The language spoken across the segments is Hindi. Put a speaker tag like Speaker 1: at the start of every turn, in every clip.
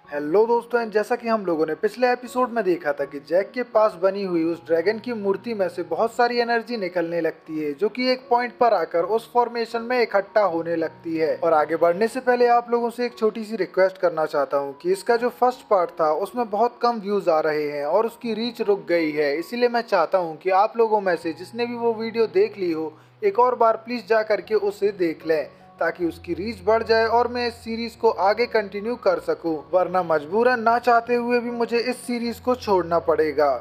Speaker 1: हेलो दोस्तों, जैसा कि हम लोगों ने पिछले एपिसोड में देखा था कि जैक के पास बनी हुई उस ड्रैगन की मूर्ति में से बहुत सारी एनर्जी निकलने लगती है, जो कि एक पॉइंट पर आकर उस फॉर्मेशन में इकट्ठा होने लगती है। और आगे बढ़ने से पहले आप लोगों से एक छोटी सी रिक्वेस्ट करना चाहता हूँ कि इसका जो फर्स्ट पार्ट था उसमें बहुत कम व्यूज आ रहे हैं और उसकी रीच रुक गई है। इसीलिए मैं चाहता हूँ कि आप लोगों में से जिसने भी वो वीडियो देख ली हो, एक और बार प्लीज जा करके उसे देख लें, ताकि उसकी रीच बढ़ जाए और मैं इस सीरीज को आगे कंटिन्यू कर सकूं, वरना मजबूरन ना चाहते हुए भी मुझे इस सीरीज को छोड़ना पड़ेगा।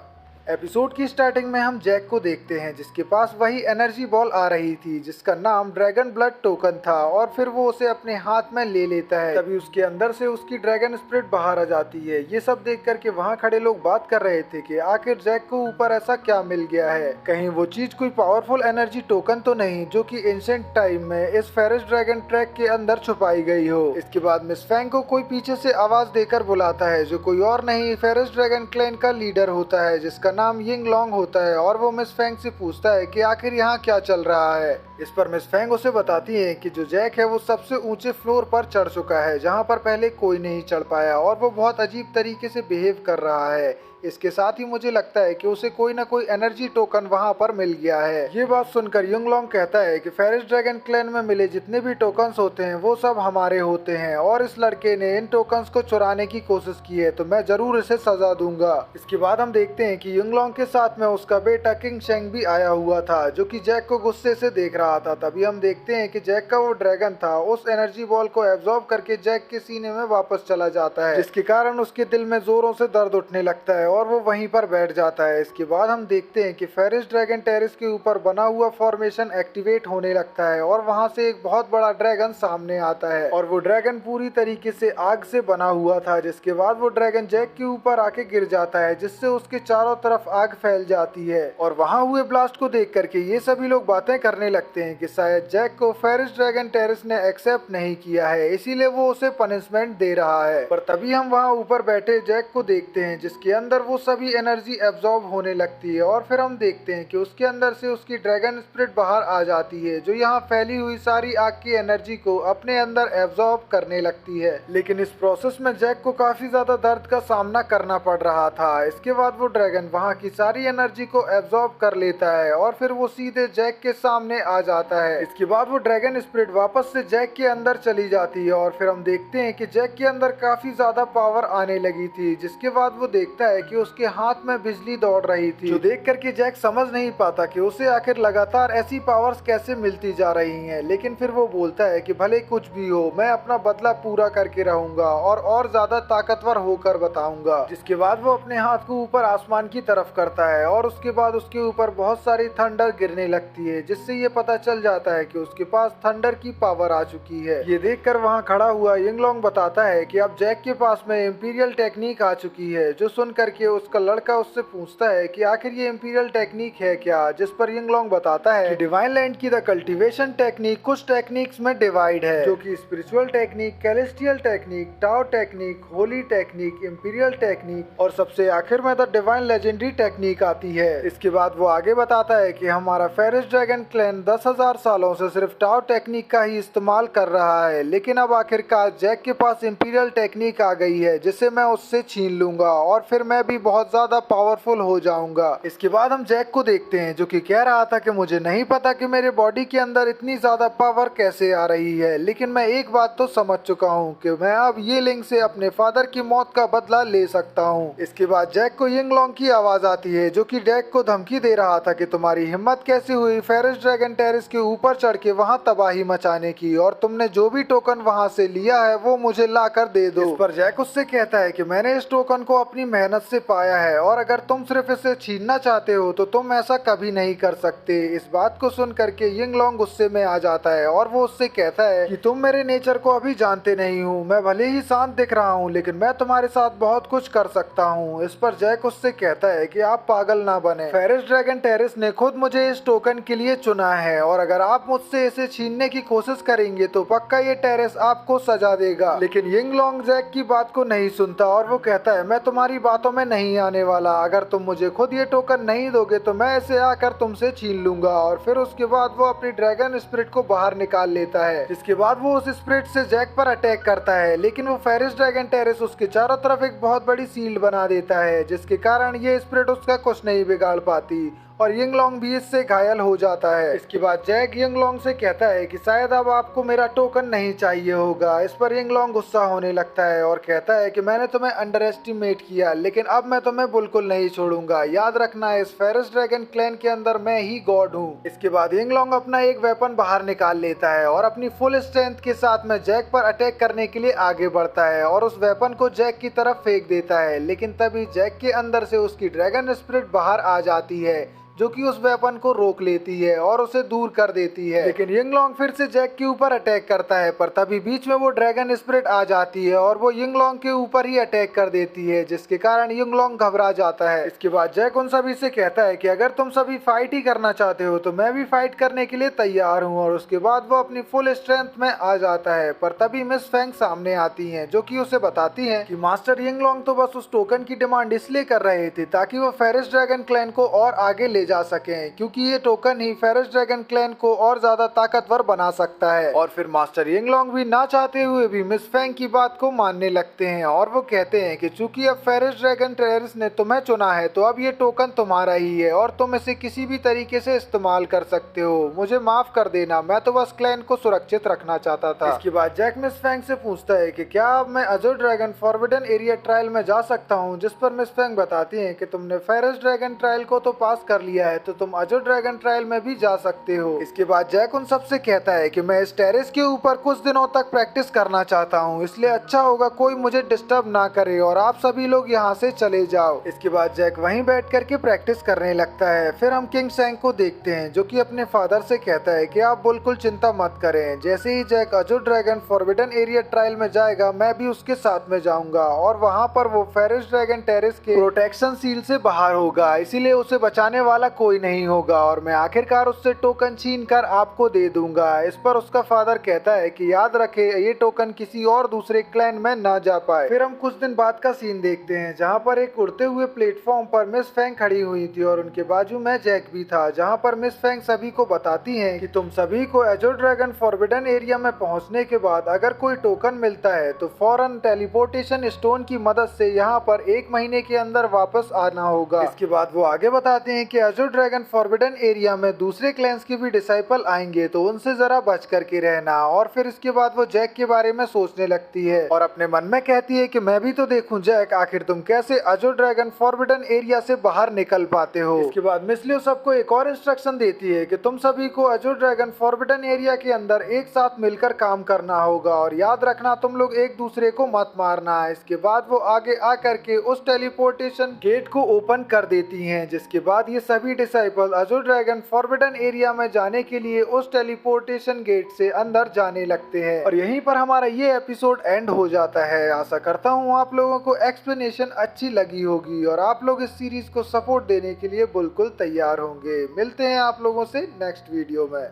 Speaker 1: एपिसोड की स्टार्टिंग में हम जैक को देखते हैं, जिसके पास वही एनर्जी बॉल आ रही थी जिसका नाम ड्रैगन ब्लड टोकन था, और फिर वो उसे अपने हाथ में ले लेता है। तभी उसके अंदर से उसकी ड्रैगन स्पिरिट बाहर आ जाती है। ये सब देख करके वहाँ खड़े लोग बात कर रहे थे कि आखिर जैक को ऊपर ऐसा क्या मिल गया है, कहीं वो चीज कोई पावरफुल एनर्जी टोकन तो नहीं जो कि एंशिएंट टाइम में इस फेरिस ड्रैगन ट्रैक के अंदर छुपाई गई हो। इसके बाद मिस फैंग को कोई पीछे से आवाज देकर बुलाता है, जो कोई और नहीं फेरिस ड्रैगन क्लैन का लीडर होता है जिसका नाम यिंग लॉन्ग होता है। और वो मिस फैंग से पूछता है कि आखिर यहाँ क्या चल रहा है। इस पर मिस फैंग उसे बताती है कि जो जैक है वो सबसे ऊंचे फ्लोर पर चढ़ चुका है, जहाँ पर पहले कोई नहीं चढ़ पाया, और वो बहुत अजीब तरीके से बिहेव कर रहा है। इसके साथ ही मुझे लगता है कि उसे कोई ना कोई एनर्जी टोकन वहां पर मिल गया है। ये बात सुनकर युंगलोंग कहता है कि फेरिस ड्रैगन क्लैन में मिले जितने भी टोकन्स होते हैं वो सब हमारे होते हैं, और इस लड़के ने इन टोकन्स को चुराने की कोशिश की है, तो मैं जरूर इसे सजा दूंगा। इसके बाद हम देखते हैं कि युंगलोंग के साथ में उसका बेटा किंग शेंग भी आया हुआ था, जो कि जैक को गुस्से से देख रहा था। तभी हम देखते हैं कि जैक का वो ड्रैगन था उस एनर्जी बॉल को एब्जॉर्ब करके जैक के सीने में वापस चला जाता है, जिसके कारण उसके दिल में जोरों से दर्द उठने लगता है और वो वहीं पर बैठ जाता है। इसके बाद हम देखते हैं कि फेरिस ड्रैगन टेरेस के ऊपर बना हुआ फॉर्मेशन एक्टिवेट होने लगता है, और वहां से एक बहुत बड़ा ड्रैगन सामने आता है, और वो ड्रैगन पूरी तरीके से आग से बना हुआ था। जिसके बाद वो ड्रैगन जैक के ऊपर आके गिर जाता है, जिससे उसके चारों तरफ आग फैल जाती है। और वहां हुए ब्लास्ट को देख करके ये सभी लोग बातें करने लगते हैं कि शायद जैक को फेरिस ड्रैगन टेरेस ने एक्सेप्ट नहीं किया है, इसीलिए वो उसे पनिशमेंट दे रहा है। पर तभी हम वहां ऊपर बैठे जैक को देखते हैं, जिसके अंदर वो सभी एनर्जी एब्जॉर्ब होने लगती है, और फिर हम देखते हैं कि उसके अंदर से उसकी ड्रैगन स्पिरिट बाहर आ जाती है, जो यहाँ फैली हुई सारी आग की एनर्जी को अपने अंदर एब्जॉर्ब करने लगती है। लेकिन इस प्रोसेस में जैक को काफी ज्यादा दर्द का सामना करना पड़ रहा था। इसके बाद वो ड्रैगन वहाँ की सारी एनर्जी को एब्जॉर्ब कर लेता है, और फिर वो सीधे जैक के सामने आ जाता है। इसके बाद वो ड्रैगन स्पिरिट वापस से जैक के अंदर चली जाती है, और फिर हम देखते हैं कि जैक के अंदर काफी ज्यादा पावर आने लगी थी। जिसके बाद वो देखता है कि उसके हाथ में बिजली दौड़ रही थी, जो देख करके जैक समझ नहीं पाता कि उसे आखिर लगातार ऐसी पावर्स कैसे मिलती जा रही हैं। लेकिन फिर वो बोलता है कि भले कुछ भी हो, मैं अपना बदला पूरा करके रहूंगा और ज्यादा ताकतवर होकर बताऊंगा। जिसके बाद वो अपने हाथ को ऊपर आसमान की तरफ करता है, और उसके बाद उसके ऊपर बहुत सारी थंडर गिरने लगती है, जिससे ये पता चल जाता है कि उसके पास थंडर की पावर आ चुकी है। ये देखकर वहाँ खड़ा हुआ यिंगलोंग बताता है कि अब जैक के पास में इंपीरियल टेक्निक आ चुकी है, जो सुन करके उसका लड़का उससे पूछता है कि आखिर ये इंपीरियल टेक्निक है क्या। जिस पर यिंगलोंग बताता है कि डिवाइन लैंड की द कल्टीवेशन टेक्निक कुछ टेक्निक्स में डिवाइड है, जो कि spiritual technique, celestial technique, Tao technique, holy technique, imperial technique, और सबसे आखिर में द डिवाइन लेजेंडरी टेक्निक आती है। इसके बाद वो आगे बताता है कि हमारा फेरिस ड्रैगन क्लैन 10,000 सालों से सिर्फ टाओ टेक्निक का ही इस्तेमाल कर रहा है, लेकिन अब आखिरकार जैक के पास इंपीरियल टेक्निक आ गई है, जिसे मैं उससे छीन लूंगा, और फिर मैं भी बहुत ज्यादा पावरफुल हो जाऊंगा। इसके बाद हम जैक को देखते हैं, जो कि कह रहा था कि मुझे नहीं पता कि मेरे बॉडी के अंदर इतनी ज्यादा पावर कैसे आ रही है, लेकिन मैं एक बात तो समझ चुका हूँ कि मैं अब ये लिंग से अपने फादर की मौत का बदला ले सकता हूँ। इसके बाद जैक को यिंगलोंग की आवाज आती है, जो कि जैक को धमकी दे रहा था कि तुम्हारी हिम्मत कैसे हुई फेरिस ड्रैगन टेरेस के ऊपर चढ़ के वहाँ तबाही मचाने की, और तुमने जो भी टोकन वहाँ से लिया है वो मुझे ला कर दे दो। इस पर जैक उससे कहता है कि मैंने इस टोकन को अपनी मेहनत से पाया है, और अगर तुम सिर्फ इसे छीनना चाहते हो तो तुम ऐसा कभी नहीं कर सकते। इस बात को सुन करके यिंगलोंग गुस्से में आ जाता है, और वो उससे कहता है कि तुम मेरे नेचर को अभी जानते नहीं हो। मैं भले ही शांत दिख रहा हूँ, लेकिन मैं तुम्हारे साथ बहुत कुछ कर सकता हूँ। इस पर जैक उससे कहता है कि आप पागल ना बने, फेरिस ड्रैगन टेरेस ने खुद मुझे इस टोकन के लिए चुना है, और अगर आप मुझसे इसे छीनने की कोशिश करेंगे तो पक्का ये टेरेस आपको सजा देगा। लेकिन यिंगलोंग जैक की बात को नहीं सुनता और वो कहता है मैं तुम्हारी बातों में नहीं आने वाला, अगर तुम मुझे खुद ये टोकन नहीं दोगे तो मैं इसे आकर तुमसे छीन लूंगा। और फिर उसके बाद वो अपनी ड्रैगन स्पिरिट को बाहर निकाल लेता है। इसके बाद वो उस स्पिरिट से जैक पर अटैक करता है, लेकिन वो फेरिस ड्रैगन टेरेस उसके चारों तरफ एक बहुत बड़ी शील्ड बना देता है, जिसके कारण ये स्पिरिट उसका कुछ नहीं बिगाड़ पाती और यिंगलोंग भी इससे घायल हो जाता है। इसके बाद जैक यिंगलोंग से कहता है कि शायद अब आपको मेरा टोकन नहीं चाहिए होगा। इस पर यिंगलोंग गुस्सा होने लगता है और कहता है कि मैंने तुम्हें अंडर एस्टिमेट किया, लेकिन अब मैं तुम्हें बिल्कुल नहीं छोड़ूंगा। याद रखना इस फेरिस ड्रैगन क्लैन के अंदर मैं ही गॉड हूँ। इसके बाद यिंगलोंग अपना एक वेपन बाहर निकाल लेता है और अपनी फुल स्ट्रेंथ के साथ में जैक पर अटैक करने के लिए आगे बढ़ता है और उस वेपन को जैक की तरफ फेंक देता है। लेकिन तभी जैक के अंदर से उसकी ड्रैगन स्पिरिट बाहर आ जाती है, जो कि उस वेपन को रोक लेती है और उसे दूर कर देती है। लेकिन यिंगलोंग फिर से जैक के ऊपर अटैक करता है, पर तभी बीच में वो ड्रैगन स्पिरिट आ जाती है और वो यिंगलोंग के ऊपर ही अटैक कर देती है, जिसके कारण यिंगलोंग घबरा जाता है। इसके बाद जैक उन सभी से कहता है कि अगर तुम सभी फाइट ही करना चाहते हो तो मैं भी फाइट करने के लिए तैयार हूँ। और उसके बाद वो अपनी फुल स्ट्रेंथ में आ जाता है, पर तभी मिस फेंग सामने आती है, जो कि उसे बताती है कि मास्टर यिंगलोंग तो बस उस टोकन की डिमांड इसलिए कर रहे थे ताकि वो फेरिस ड्रैगन क्लैन को और आगे ले जा सके, क्योंकि ये टोकन ही फेरिस ड्रैगन क्लैन को और ज्यादा ताकतवर बना सकता है। और फिर मास्टर यिंगलोंग भी ना चाहते हुए भी मिस फेंग की बात को मानने लगते हैं और वो कहते हैं कि चूंकि अब फेरिस ड्रैगन टेरेस ने तुम्हें चुना है तो अब ये टोकन तुम्हारा ही है और तुम इसे किसी भी तरीके से इस्तेमाल कर सकते हो। मुझे माफ कर देना, मैं तो बस क्लैन को सुरक्षित रखना चाहता था। इसके बाद जैक मिस फेंग से पूछता है कि क्या अब मैं Azzur Dragon forbidden area trial में जा सकता हूँ, जिस पर मिस फेंग बताती है कि तुमने फेरिस ड्रैगन ट्रायल को तो पास कर लिया है तो तुम अजूर ड्रैगन ट्रायल में भी जा सकते हो। इसके बाद जैक उन सबसे कहता है कि मैं इस टेरेस के ऊपर कुछ दिनों तक प्रैक्टिस करना चाहता हूँ, इसलिए अच्छा होगा कोई मुझे डिस्टर्ब ना करे और आप सभी लोग यहाँ से चले जाओ। इसके बाद जैक वहीं बैठ करके प्रैक्टिस करने लगता है। फिर हम किंग सैंग को देखते हैं, जो कि अपने फादर से कहता है कि आप बिल्कुल चिंता मत करें, जैसे ही Jack Azure Dragon forbidden area trial में जाएगा मैं भी उसके साथ में जाऊंगा और वहाँ पर वो फेरिस ड्रैगन टेरेस के प्रोटेक्शन सील से बाहर होगा, इसीलिए उसे बचाने वाला कोई नहीं होगा और मैं आखिरकार उससे टोकन छीन कर आपको दे दूंगा। इस पर उसका फादर कहता है कि याद रखे ये टोकन किसी और दूसरे क्लैन में ना जा पाए। फिर हम कुछ दिन बाद का सीन देखते हैं, जहाँ पर एक उड़ते हुए प्लेटफॉर्म पर मिस फेंग खड़ी हुई थी और उनके बाजू में जैक भी था, जहाँ पर मिस फेंग सभी को बताती है कि तुम सभी को अजूर ड्रैगन फॉरबिडन एरिया में पहुँचने के बाद अगर कोई टोकन मिलता है तो फौरन टेलीपोर्टेशन स्टोन की मदद से यहाँ पर 1 महीने के अंदर वापस आना होगा। इसके बाद वो आगे बताते हैं कि अजूर ड्रैगन फॉरबिडन एरिया में दूसरे क्लैंस के भी डिसाइपल आएंगे तो उनसे जरा बच करके रहना। और फिर इसके बाद वो जैक के बारे में सोचने लगती है और अपने मन में कहती है कि मैं भी तो देखूं जैक, आखिर तुम कैसे अजूर ड्रैगन फॉरबिडन एरिया से बाहर निकल पाते हो। इसके बाद मिस लियो सबको एक और इंस्ट्रक्शन देती है कि तुम सभी को अजूर ड्रैगन फॉरबिडन एरिया के अंदर एक साथ मिलकर काम करना होगा और याद रखना तुम लोग एक दूसरे को मत मारना। इसके बाद वो आगे आकर के उस टेलीपोर्टेशन गेट को ओपन कर देती हैं, जिसके बाद ये सभी disciple Azzur Dragon forbidden area में जाने के लिए उस टेलीपोर्टेशन गेट से अंदर जाने लगते हैं। और यहीं पर हमारा ये एपिसोड एंड हो जाता है। आशा करता हूँ आप लोगों को एक्सप्लेनेशन अच्छी लगी होगी और आप लोग इस सीरीज को सपोर्ट देने के लिए बिल्कुल तैयार होंगे। मिलते हैं आप लोगों से नेक्स्ट वीडियो में।